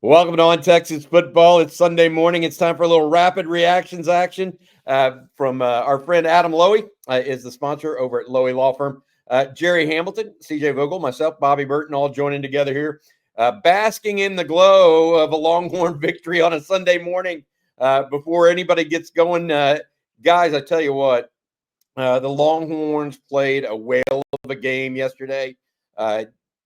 Welcome to On Texas Football. It's Sunday morning. It's time for a little rapid reactions action from our friend Adam Lowy is the sponsor over at Lowy Law Firm. Gerry Hamilton, CJ Vogel, myself, Bobby Burton, all joining together here, basking in the glow of a Longhorn victory on a Sunday morning. Before anybody gets going, guys, I tell you what, the Longhorns played a whale of a game yesterday.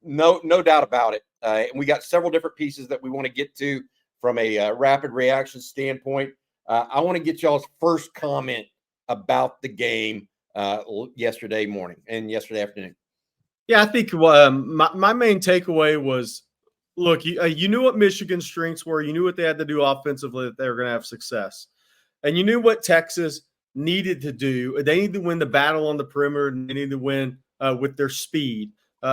No doubt about it. And we got several different pieces that we want to get to from a rapid reaction standpoint. I want to get y'all's first comment about the game yesterday morning and yesterday afternoon. Yeah, I think my main takeaway was, look, you knew what Michigan's strengths were. You knew what they had to do offensively, that they were going to have success. And you knew what Texas needed to do. They need to win the battle on the perimeter, and they need to win with their speed.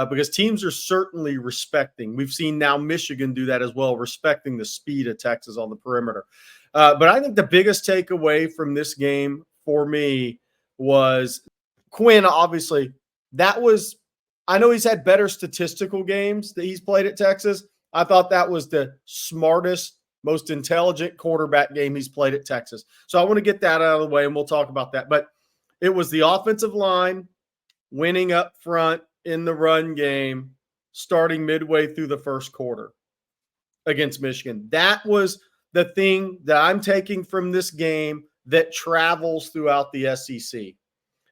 Because teams are certainly respecting. We've seen now Michigan do that as well, respecting the speed of Texas on the perimeter. But I think the biggest takeaway from this game for me was Quinn, obviously, I know he's had better statistical games that he's played at Texas. I thought that was the smartest, most intelligent quarterback game he's played at Texas. So I want to get that out of the way, and we'll talk about that. But it was the offensive line winning up front in the run game starting midway through the first quarter against Michigan. That was the thing that I'm taking from this game that travels throughout the SEC.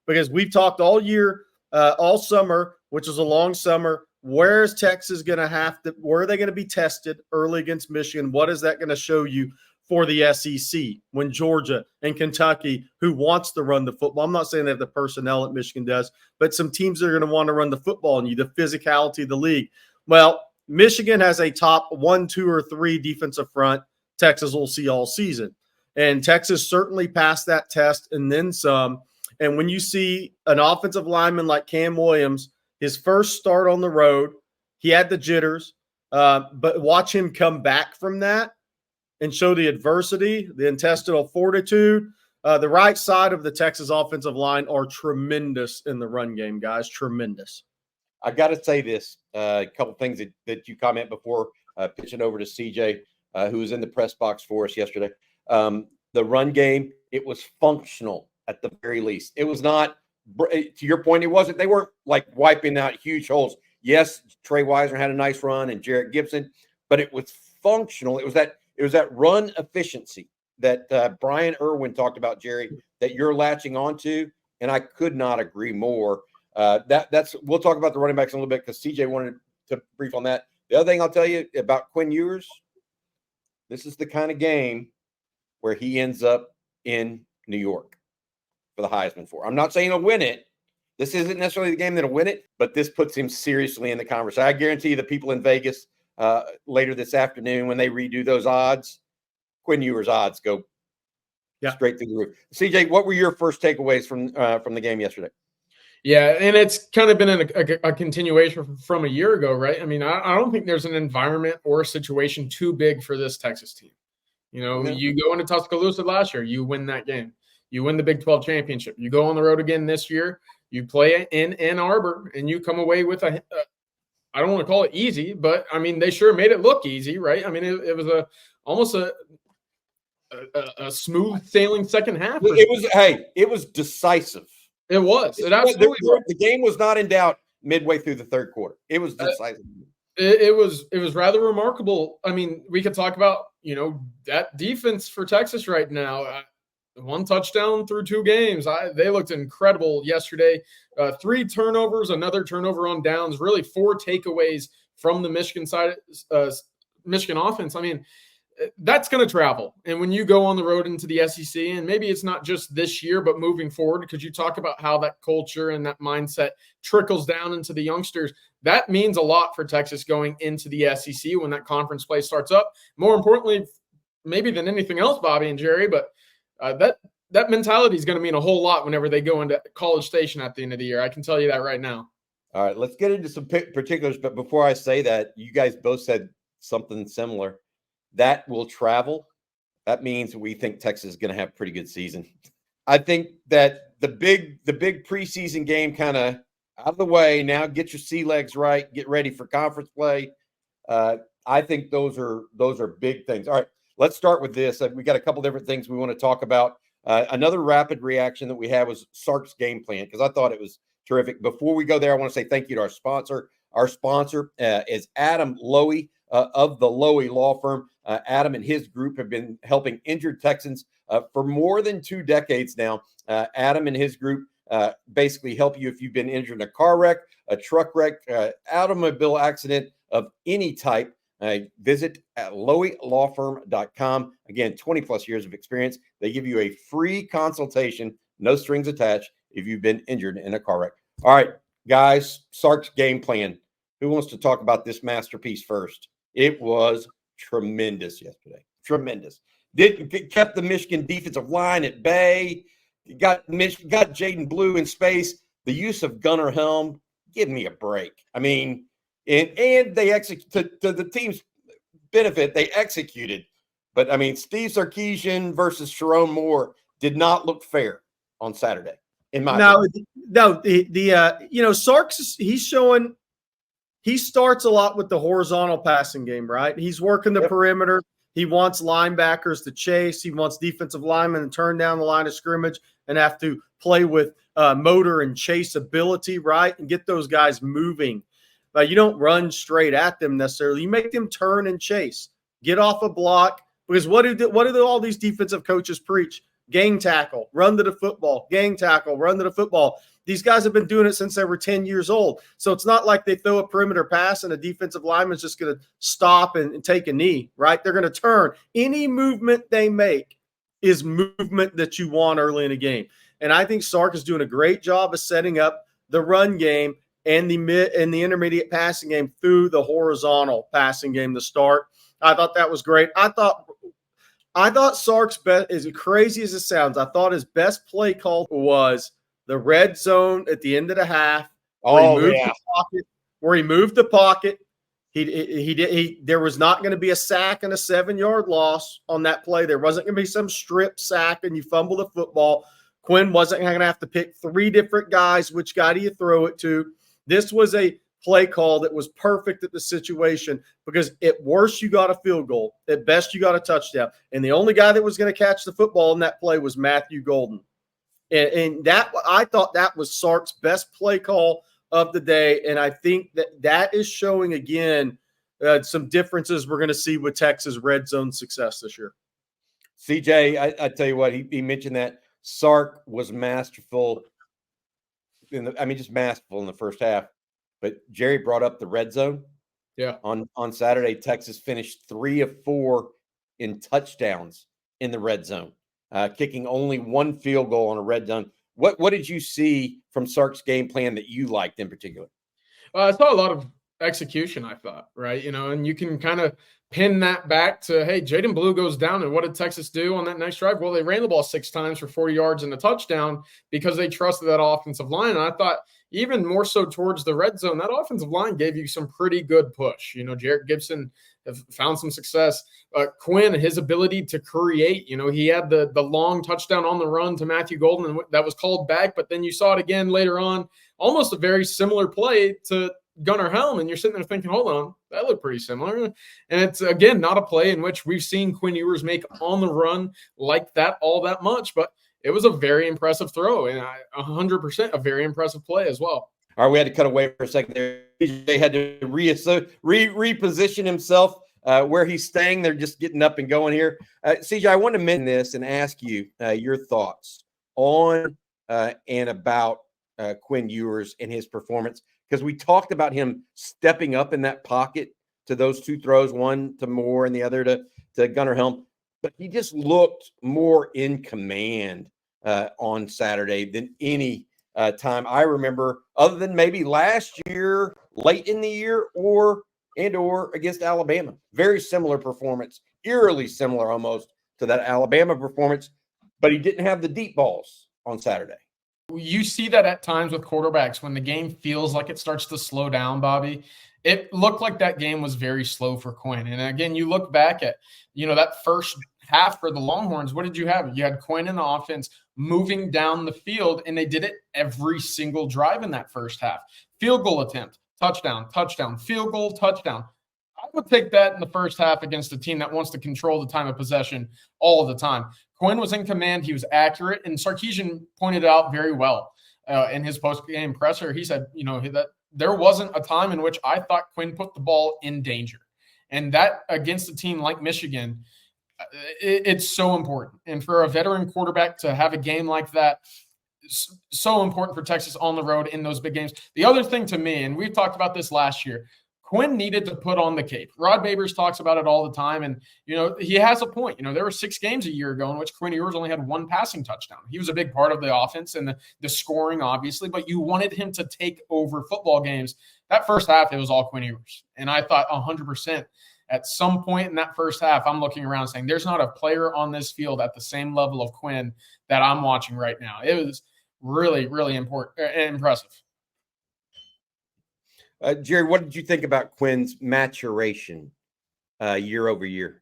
Because we've talked all year, all summer, which is a long summer, where is Texas going to where are they going to be tested early against Michigan? What is that going to show you for the SEC when Georgia and Kentucky, who wants to run the football? I'm not saying they have the personnel that Michigan does, but some teams are going to want to run the football on you, the physicality of the league. Well, Michigan has a top 1, 2, or 3 defensive front Texas will see all season. And Texas certainly passed that test and then some. And when you see an offensive lineman like Cam Williams, his first start on the road, he had the jitters, but watch him come back from that and show the adversity, the intestinal fortitude. The right side of the Texas offensive line are tremendous in the run game, guys. Tremendous. I got to say this, a couple things that you comment before pitching over to CJ, who was in the press box for us yesterday. The run game, it was functional at the very least. It was not, to your point, they weren't like wiping out huge holes. Yes, Trey Weiser had a nice run and Jarrett Gibson, but it was functional. It was that run efficiency that Brian Irwin talked about, Gerry, that you're latching onto, and I could not agree more. We'll talk about the running backs in a little bit because CJ wanted to brief on that. The other thing I'll tell you about Quinn Ewers, this is the kind of game where he ends up in New York for the Heisman for. I'm not saying he'll win it. This isn't necessarily the game that'll win it, but this puts him seriously in the conversation. I guarantee you the people in Vegas later this afternoon when they redo those odds, Quinn Ewers odds go straight through the roof. CJ, what were your first takeaways from the game yesterday? Yeah, and it's kind of been a continuation from a year ago, right? I mean, I don't think there's an environment or a situation too big for this Texas team. You know, you go into Tuscaloosa last year, you win that game. You win the Big 12 championship. You go on the road again this year, you play in Ann Arbor, and you come away with I don't want to call it easy, but, I mean, they sure made it look easy, right? I mean, it was almost a smooth sailing second half. It was decisive. It was. It absolutely was. The game was not in doubt midway through the third quarter. It was decisive. It was rather remarkable. I mean, we could talk about, that defense for Texas right now. 1 touchdown through 2 games. They looked incredible yesterday. 3 turnovers, another turnover on downs, really 4 takeaways from the Michigan side, Michigan offense. I mean, that's going to travel. And when you go on the road into the SEC, and maybe it's not just this year, but moving forward, because you talk about how that culture and that mindset trickles down into the youngsters, that means a lot for Texas going into the SEC when that conference play starts up. More importantly, maybe than anything else, Bobby and Gerry, but that mentality is going to mean a whole lot whenever they go into College Station at the end of the year. I can tell you that right now. All right, let's get into some particulars. But before I say that, you guys both said something similar. That will travel. That means we think Texas is going to have a pretty good season. I think that the big preseason game kind of out of the way now. Get your sea legs right. Get ready for conference play. I think those are big things. All right, let's start with this. We got a couple different things we want to talk about. Another rapid reaction that we had was Sark's game plan, because I thought it was terrific. Before we go there, I want to say thank you to our sponsor. Our sponsor is Adam Lowy of the Lowy Law Firm. Adam and his group have been helping injured Texans for more than 2 decades now. Adam and his group basically help you if you've been injured in a car wreck, a truck wreck, automobile accident of any type. Visit at loweylawfirm.com. Again, 20 plus years of experience. They give you a free consultation, no strings attached, if you've been injured in a car wreck. All right, guys, Sark's game plan. Who wants to talk about this masterpiece first? It was tremendous yesterday. Tremendous. Kept the Michigan defensive line at bay. Got Jaden Blue in space. The use of Gunnar Helm. Give me a break. I mean, and they execute to the team's benefit. They executed, but I mean, Steve Sarkisian versus Sharon Moore did not look fair on Saturday. In my opinion. Sark's he starts a lot with the horizontal passing game, right? He's working the perimeter. He wants linebackers to chase. He wants defensive linemen to turn down the line of scrimmage and have to play with motor and chase ability, right? And get those guys moving. But you don't run straight at them necessarily. You make them turn and chase. Get off a block. Because what do all these defensive coaches preach? Gang tackle, run to the football, gang tackle, run to the football. These guys have been doing it since they were 10 years old. So it's not like they throw a perimeter pass and a defensive lineman's just going to stop and take a knee, right? They're going to turn. Any movement they make is movement that you want early in a game. And I think Sark is doing a great job of setting up the run game and the intermediate passing game through the horizontal passing game to start. I thought that was great. I thought Sark's best, as crazy as it sounds, I thought his best play call was the red zone at the end of the half. Where he moved the pocket. There was not going to be a sack and a 7-yard loss on that play. There wasn't going to be some strip sack and you fumble the football. Quinn wasn't going to have to pick 3 different guys. Which guy do you throw it to? This was a play call that was perfect at the situation, because at worst you got a field goal, at best you got a touchdown, and the only guy that was going to catch the football in that play was Matthew Golden, and that, I thought that was Sark's best play call of the day, and I think that is showing again some differences we're going to see with Texas red zone success this year. CJ, I tell you what, he mentioned that Sark was masterful just masterful in the first half. But Gerry brought up the red zone. Yeah. On Saturday, Texas finished 3 of 4 in touchdowns in the red zone, kicking only 1 field goal on a red zone. What did you see from Sark's game plan that you liked in particular? I saw a lot of execution, I thought, right? And you can kind of pin that back to, hey, Jaden Blue goes down, and what did Texas do on that next drive? Well, they ran the ball 6 times for 40 yards and a touchdown because they trusted that offensive line. And I thought even more so towards the red zone, that offensive line gave you some pretty good push. Jarrett Gibson have found some success. Quinn, his ability to create, he had the long touchdown on the run to Matthew Golden, and that was called back. But then you saw it again later on, almost a very similar play to Gunnar Helm, and you're sitting there thinking, hold on, that looked pretty similar. And it's, again, not a play in which we've seen Quinn Ewers make on the run like that all that much, but it was a very impressive throw, and 100% a very impressive play as well. All right, we had to cut away for a second there. They had to reposition himself where he's staying. They're just getting up and going here. CJ, I want to mention this and ask you your thoughts on and about Quinn Ewers and his performance, because we talked about him stepping up in that pocket to those 2 throws, one to Moore and the other to Gunnar Helm. But he just looked more in command on Saturday than any time I remember, other than maybe last year, late in the year, or against Alabama. Very similar performance, eerily similar almost to that Alabama performance, but he didn't have the deep balls on Saturday. You see that at times with quarterbacks when the game feels like it starts to slow down, Bobby. It looked like that game was very slow for Quinn. And again, you look back at, that first half for the Longhorns, what did you have? You had Quinn in the offense moving down the field, and they did it every single drive in that first half. Field goal attempt, touchdown, field goal, touchdown. would take that in the first half against a team that wants to control the time of possession all of the time. Quinn was in command. He was accurate. And Sarkisian pointed it out very well in his post-game presser. He said, that there wasn't a time in which I thought Quinn put the ball in danger. And that against a team like Michigan, it's so important. And for a veteran quarterback to have a game like that, so important for Texas on the road in those big games. The other thing to me, and we've talked about this last year, Quinn needed to put on the cape. Rod Babers talks about it all the time, and he has a point. There were 6 games a year ago in which Quinn Ewers only had 1 passing touchdown. He was a big part of the offense and the scoring, obviously, but you wanted him to take over football games. That first half, it was all Quinn Ewers, and I thought 100%. At some point in that first half, I'm looking around saying, there's not a player on this field at the same level of Quinn that I'm watching right now. It was really, really important and impressive. Gerry, what did you think about Quinn's maturation year over year?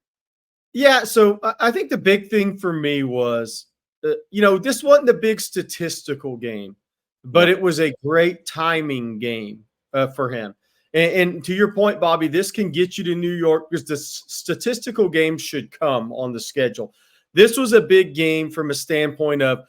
Yeah, so I think the big thing for me was, this wasn't a big statistical game, but it was a great timing game for him. And to your point, Bobby, this can get you to New York because the statistical games should come on the schedule. This was a big game from a standpoint of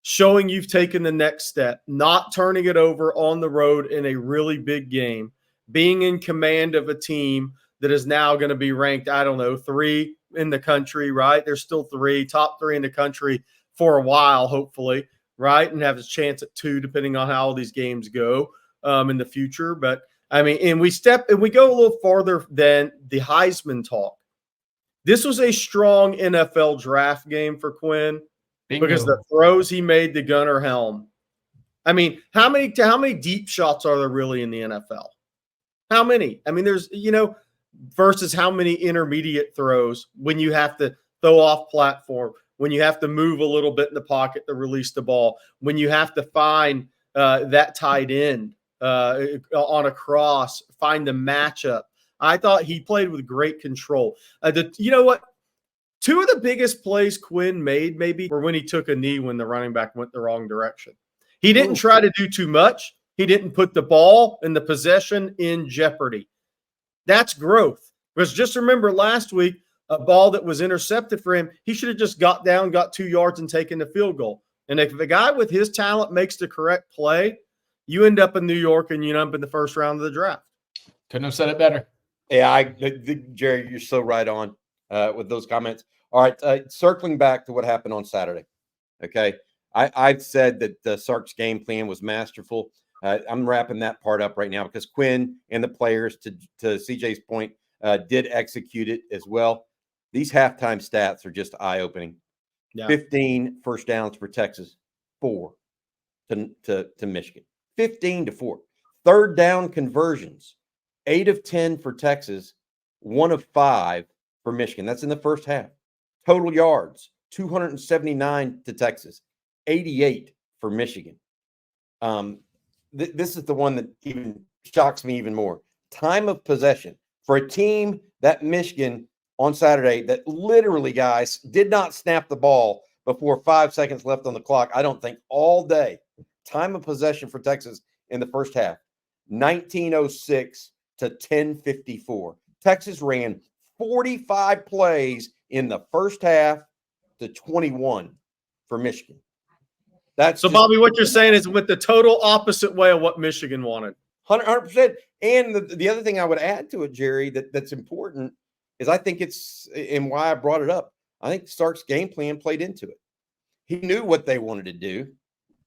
showing you've taken the next step, not turning it over on the road in a really big game, being in command of a team that is now going to be ranked, 3 in the country, right? There's still 3, top 3 in the country for a while, hopefully, right? And have a chance at 2, depending on how all these games go in the future. But and we go a little farther than the Heisman talk. This was a strong NFL draft game for Quinn. Bingo. Because the throws he made to Gunnar Helm. How many deep shots are there really in the NFL? How many? There's, versus how many intermediate throws when you have to throw off platform, when you have to move a little bit in the pocket to release the ball, when you have to find that tight end on a cross, find the matchup. I thought he played with great control. You know what? 2 of the biggest plays Quinn made maybe were when he took a knee when the running back went the wrong direction. He didn't try to do too much. He didn't put the ball and the possession in jeopardy. That's growth. Because just remember last week, a ball that was intercepted for him, he should have just got down, got 2 yards, and taken the field goal. And if a guy with his talent makes the correct play, you end up in New York and you end up in the first round of the draft. Couldn't have said it better. Yeah, Gerry, you're so right on with those comments. All right, circling back to what happened on Saturday, okay? I've said that Sark's game plan was masterful. I'm wrapping that part up right now because Quinn and the players, to CJ's point, did execute it as well. These halftime stats are just eye-opening. Yeah. 15 first downs for Texas, 4 to Michigan. 15-4. Third down conversions, 8 of 10 for Texas, 1 of 5 for Michigan. That's in the first half. Total yards, 279 to Texas, 88 for Michigan. This is the one that even shocks me even more. Time of possession for a team that Michigan on Saturday that literally, guys, did not snap the ball before 5 seconds left on the clock. I don't think all day. Time of possession for Texas in the first half, 1906 to 1054. Texas ran 45 plays in the first half to 21 for Michigan. That's so, Bobby, what you're saying is with the total opposite way of what Michigan wanted. 100%. And the other thing I would add to it, Gerry, that's important is I think it's, and why I brought it up, I think Sark's game plan played into it. He knew what they wanted to do.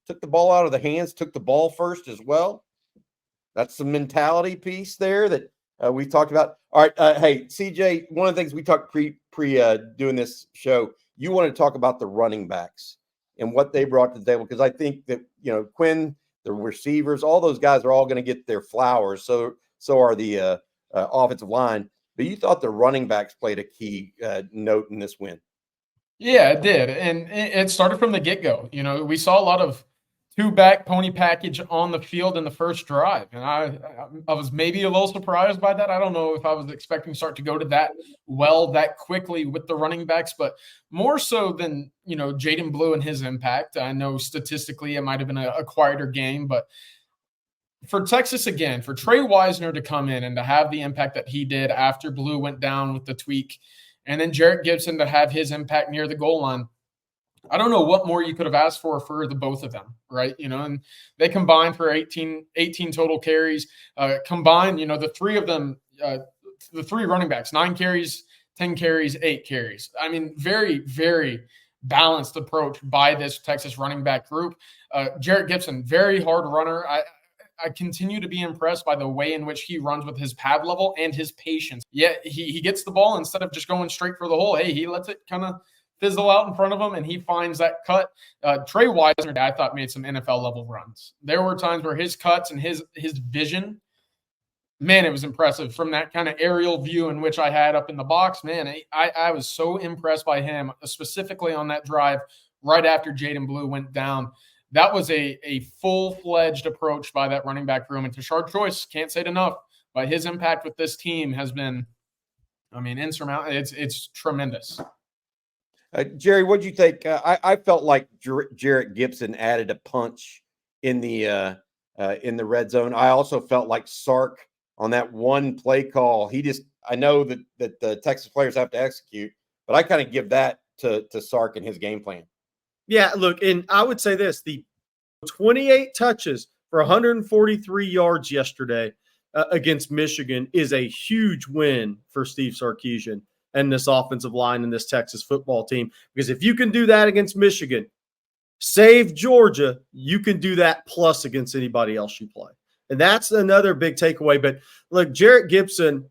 Took the ball out of the hands, took the ball first as well. That's the mentality piece there that we talked about. All right, hey, CJ, one of the things we talked pre doing this show, you wanted to talk about the running backs and what they brought to the table because I think that, Quinn, the receivers, all those guys are all going to get their flowers. So are the offensive line. But you thought the running backs played a key note in this win. Yeah, it did. And it started from the get-go. We saw a lot of two-back pony package on the field in the first drive. And I was maybe a little surprised by that. I don't know if I was expecting to start to go to that quickly with the running backs, but more so than, Jaden Blue and his impact. I know statistically it might have been a quieter game, but for Texas again, for Trey Wisner to come in and to have the impact that he did after Blue went down with the tweak, and then Jarrett Gibson to have his impact near the goal line. I don't know what more you could have asked for the both of them, right? And they combined for 18 total carries. Combined, the three of them, the three running backs, 9 carries, 10 carries, 8 carries. I mean, very, very balanced approach by this Texas running back group. Jarrett Gibson, very hard runner. I continue to be impressed by the way in which he runs with his pad level and his patience. Yeah, he gets the ball instead of just going straight for the hole. Hey, he lets it kind of fizzle out in front of him, and he finds that cut. Trey Wisner, I thought, made some NFL-level runs. There were times where his cuts and his vision, man, it was impressive from that kind of aerial view in which I had up in the box. Man, I was so impressed by him, specifically on that drive right after Jaden Blue went down. That was a full-fledged approach by that running back room. And Tashard Choice, can't say it enough, but his impact with this team has been, insurmountable. It's tremendous. Gerry, what do you think? I felt like Jarrett Gibson added a punch in the red zone. I also felt like Sark on that one play call. I know that the Texas players have to execute, but I kind of give that to Sark and his game plan. Yeah, look, and I would say this, the 28 touches for 143 yards yesterday against Michigan is a huge win for Steve Sarkisian and this offensive line and this Texas football team. Because if you can do that against Michigan, save Georgia, you can do that plus against anybody else you play. And that's another big takeaway. But look, Jarrett Gibson's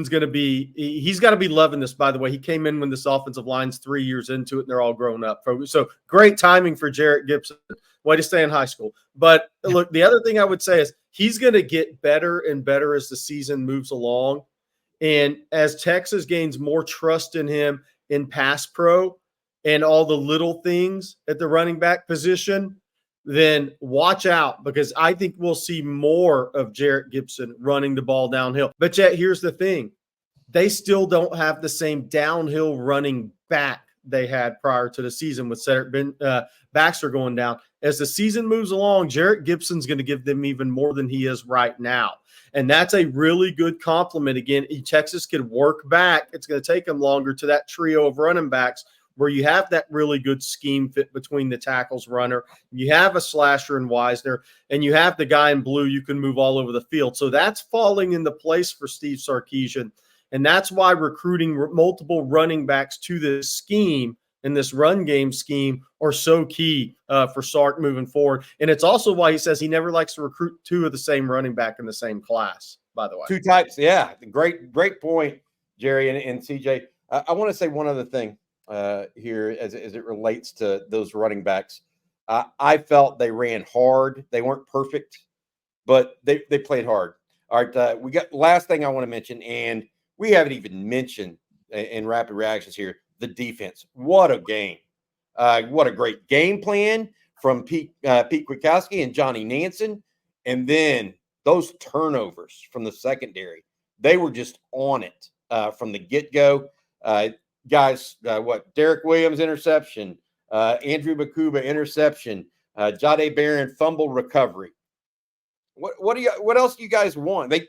going to be – he's got to be loving this, by the way. He came in when this offensive line's 3 years into it, and they're all grown up. So great timing for Jarrett Gibson. Way to stay in high school. But look, the other thing I would say is he's going to get better and better as the season moves along. And as Texas gains more trust in him in pass pro and all the little things at the running back position, then watch out, because I think we'll see more of Jarrett Gibson running the ball downhill. But yet, here's the thing. They still don't have the same downhill running back they had prior to the season with Cedric Baxter going down. As the season moves along, Jarrett Gibson's going to give them even more than he is right now. And that's a really good compliment. Again, Texas could work back. It's going to take them longer to that trio of running backs where you have that really good scheme fit between the tackles runner. You have a slasher in Wisner, and you have the guy in blue you can move all over the field. So that's falling into place for Steve Sarkisian. And that's why recruiting multiple running backs to this scheme and this run game scheme are so key for Sark moving forward. And it's also why he says he never likes to recruit two of the same running back in the same class, by the way. Two types. Yeah. Great point, Gerry and CJ. I want to say one other thing here as it relates to those running backs. I felt they ran hard. They weren't perfect, but they played hard. All right. We got last thing I want to mention, and we haven't even mentioned in rapid reactions here, the defense. What a game. What a great game plan from Pete Kwiatkowski and Johnny Nansen. And then those turnovers from the secondary, they were just on it from the get-go. Guys, Derek Williams interception, Andrew Makuba interception, Jade Barron fumble recovery. What else do you guys want? They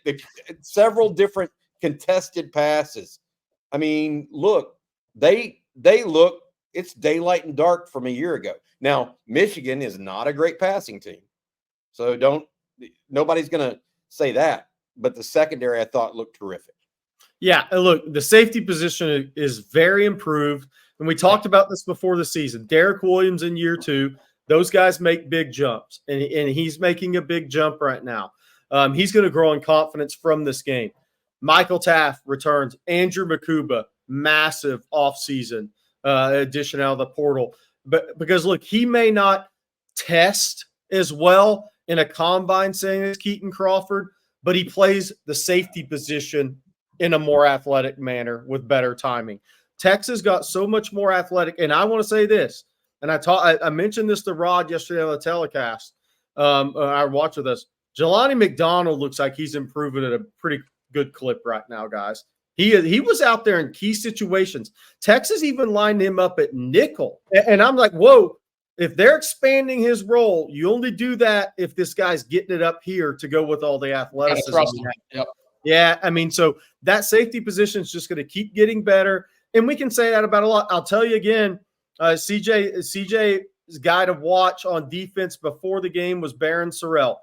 several different contested passes. I mean, look, they look, it's daylight and dark from a year ago. Now, Michigan is not a great passing team. So nobody's going to say that, but the secondary I thought looked terrific. Yeah, look, the safety position is very improved. And we talked about this before the season. Derek Williams in year 2, those guys make big jumps, and he's making a big jump right now. He's going to grow in confidence from this game. Michael Taft returns. Andrew Makuba, massive offseason addition out of the portal. But because, look, he may not test as well in a combine saying as Keaton Crawford, but he plays the safety position in a more athletic manner with better timing. Texas got so much more athletic. And I want to say this, and I mentioned this to Rod yesterday on the telecast. I watched with us. Jelani McDonald looks like he's improving at a pretty good clip right now, guys. He was out there in key situations. Texas even lined him up at nickel. And I'm like, whoa, If they're expanding his role, you only do that if this guy's getting it up here to go with all the athleticism. Yep. Yeah, I mean, so that safety position is just going to keep getting better, and we can say that about a lot. I'll tell you again, CJ's guy to watch on defense before the game was Barron Sorrell,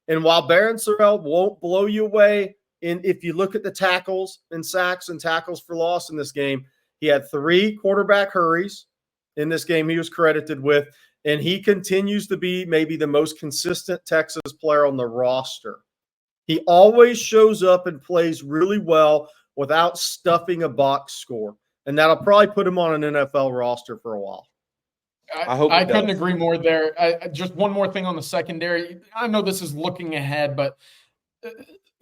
and while Barron Sorrell won't blow you away, if you look at the tackles and sacks and tackles for loss in this game, he had 3 quarterback hurries in this game he was credited with, and he continues to be maybe the most consistent Texas player on the roster. He always shows up and plays really well without stuffing a box score, and that'll probably put him on an NFL roster for a while. I couldn't agree more there. Just one more thing on the secondary. I know this is looking ahead, but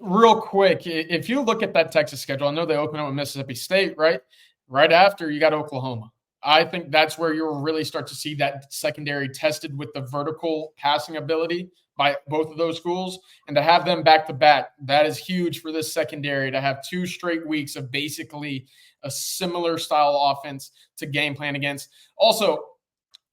real quick, if you look at that Texas schedule, I know they open up with Mississippi State, right? Right after, you got Oklahoma. I think that's where you'll really start to see that secondary tested with the vertical passing ability by both of those schools. And to have them back-to-back, that is huge for this secondary to have 2 straight weeks of basically a similar style offense to game plan against. Also,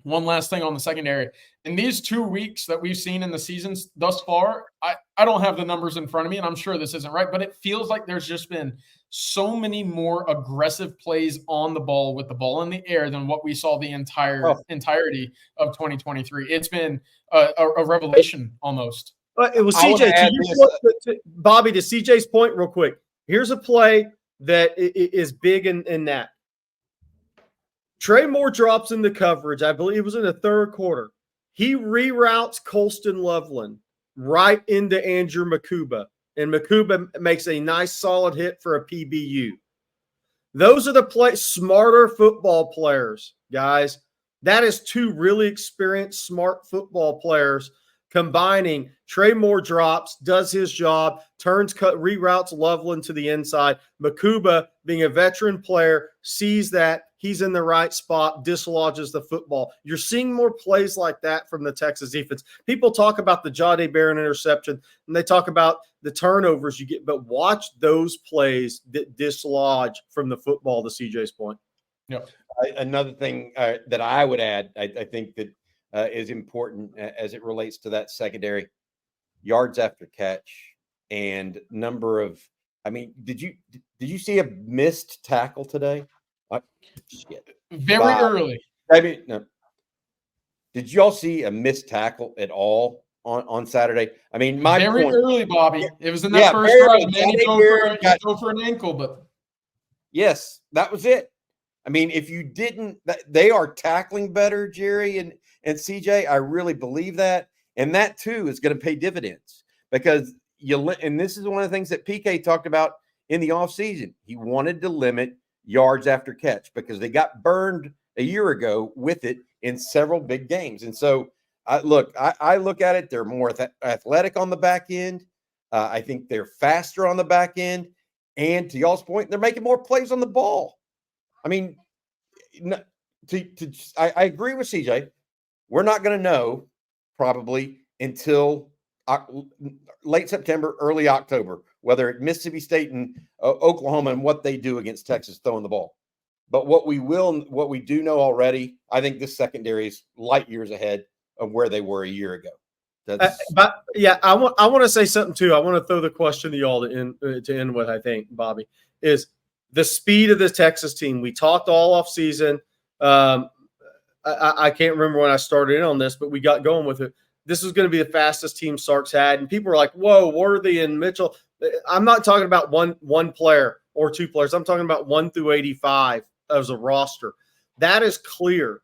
one last thing on the secondary. In these 2 weeks that we've seen in the seasons thus far, I don't have the numbers in front of me, and I'm sure this isn't right, but it feels like there's just been so many more aggressive plays on the ball with the ball in the air than what we saw the entirety of 2023. It's been a revelation almost. But it was CJ. Bobby, to CJ's point real quick, here's a play that is big in that. Trey Moore drops into coverage. I believe it was in the 3rd quarter. He reroutes Colston Loveland right into Andrew Makuba, and Makuba makes a nice solid hit for a PBU. Those are the smarter football players, guys. That is 2 really experienced, smart football players combining. Trey Moore drops, does his job, reroutes Loveland to the inside. Makuba, being a veteran player, sees that he's in the right spot, dislodges the football. You're seeing more plays like that from the Texas defense. People talk about the Jahdae Barron interception, and they talk about the turnovers you get, but watch those plays that dislodge from the football, to CJ's point. Yep. Another thing that I would add, I think that is important as it relates to that secondary, yards after catch and number of. I mean, did you see a missed tackle today? Very early. I mean, no. Did y'all see a missed tackle at all on Saturday? I mean, very point, early, Bobby. It was in that first drive. Manny go for an ankle, but yes, that was it. I mean, if you didn't, they are tackling better, Gerry and CJ. I really believe that, and that too is going to pay dividends because and this is one of the things that PK talked about in the offseason. He wanted to limit yards after catch because they got burned a year ago with it in several big games. And so I look at it. They're more athletic on the back end. I think they're faster on the back end. And to y'all's point, they're making more plays on the ball. I mean, I agree with CJ. We're not going to know probably until late September, early October, whether it's Mississippi State and Oklahoma and what they do against Texas throwing the ball. But what we do know already, I think this secondary is light years ahead of where they were a year ago. But yeah, I want to say something too. I want to throw the question to y'all to end with. I think, Bobby, is the speed of the Texas team. We talked all off season. I can't remember when I started in on this, but we got going with it. This was going to be the fastest team Sark's had, and people were like, "Whoa, Worthy and Mitchell." I'm not talking about one player or 2 players. I'm talking about 1 through 85 as a roster. That is clear.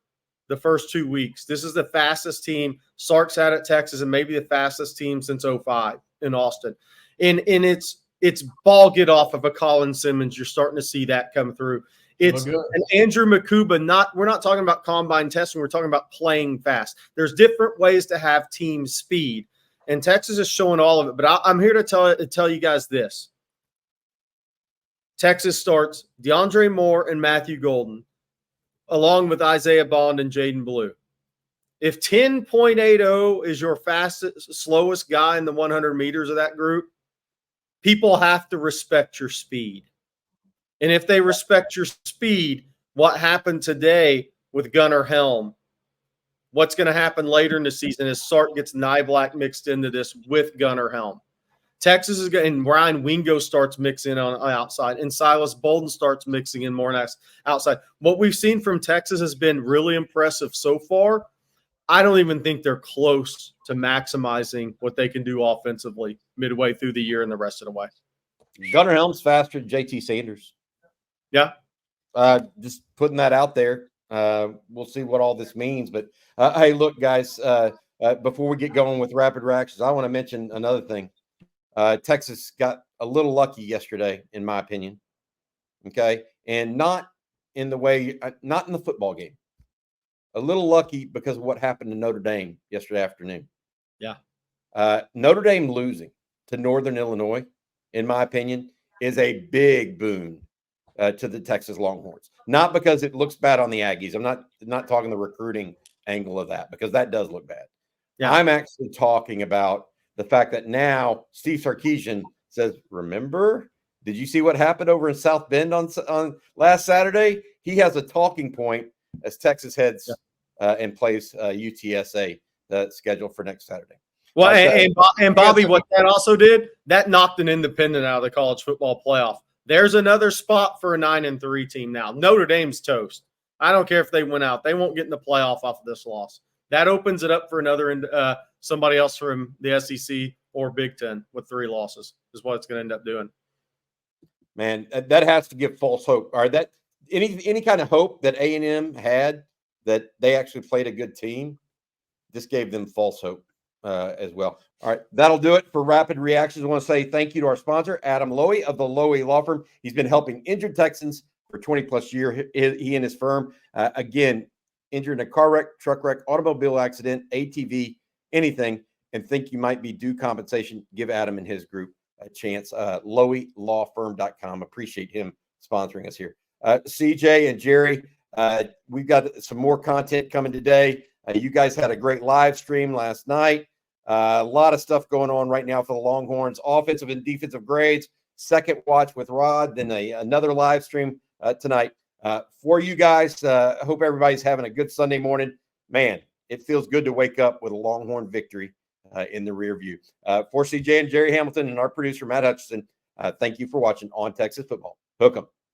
The first 2 weeks, this is the fastest team Sark's had at Texas, and maybe the fastest team since 2005 in Austin. And it's ball get off of a Colin Simmons. You're starting to see that come through. It's an Andrew Makuba. We're not talking about combine testing. We're talking about playing fast. There's different ways to have team speed, and Texas is showing all of it. But I'm here to tell you guys this. Texas starts DeAndre Moore and Matthew Golden, along with Isaiah Bond and Jaden Blue. If 10.80 is your slowest guy in the 100 meters of that group, people have to respect your speed. And if they respect your speed, what happened today with Gunnar Helm what's going to happen later in the season is Sark gets Nyblack mixed into this with Gunnar Helm. Texas is going, and Ryan Wingo starts mixing on outside, and Silas Bolden starts mixing in more next outside. What we've seen from Texas has been really impressive so far. I don't even think they're close to maximizing what they can do offensively midway through the year and the rest of the way. Gunnar Helm's faster than JT Sanders. Yeah. Just putting that out there. We'll see what all this means. But, hey, look, guys, before we get going with rapid reactions, I want to mention another thing. Texas got a little lucky yesterday, in my opinion. Okay. And not in the way, not in the football game. A little lucky because of what happened to Notre Dame yesterday afternoon. Yeah. Notre Dame losing to Northern Illinois, in my opinion, is a big boon to the Texas Longhorns. Not because it looks bad on the Aggies. I'm not talking the recruiting angle of that, because that does look bad. Yeah. I'm actually talking about the fact that now Steve Sarkisian says, remember, did you see what happened over in South Bend on last Saturday? He has a talking point as Texas heads and plays UTSA scheduled for next Saturday. Well, and Bobby, what that also did, that knocked an independent out of the college football playoff. There's another spot for a 9-3 team now. Notre Dame's toast. I don't care if they went out. They won't get in the playoff off of this loss. That opens it up for another somebody else from the SEC or Big Ten with 3 losses is what it's going to end up doing. Man, that has to give false hope. Or that any kind of hope that A&M had that they actually played a good team, this gave them false hope as well. All right, that'll do it for Rapid Reactions. I want to say thank you to our sponsor, Adam Lowy of the Lowy Law Firm. He's been helping injured Texans for 20-plus years, he and his firm. Again, injured in a car wreck, truck wreck, automobile accident, ATV, anything, and think you might be due compensation, give Adam and his group a chance. LowyLawFirm.com. Appreciate him sponsoring us here. CJ and Gerry, we've got some more content coming today. You guys had a great live stream last night. A lot of stuff going on right now for the Longhorns, offensive and defensive grades, second watch with Rod, then another live stream tonight. For you guys, I hope everybody's having a good Sunday morning. Man, it feels good to wake up with a Longhorn victory in the rear view. For CJ and Gerry Hamilton and our producer, Matt Hutchison, thank you for watching On Texas Football. Hook 'em.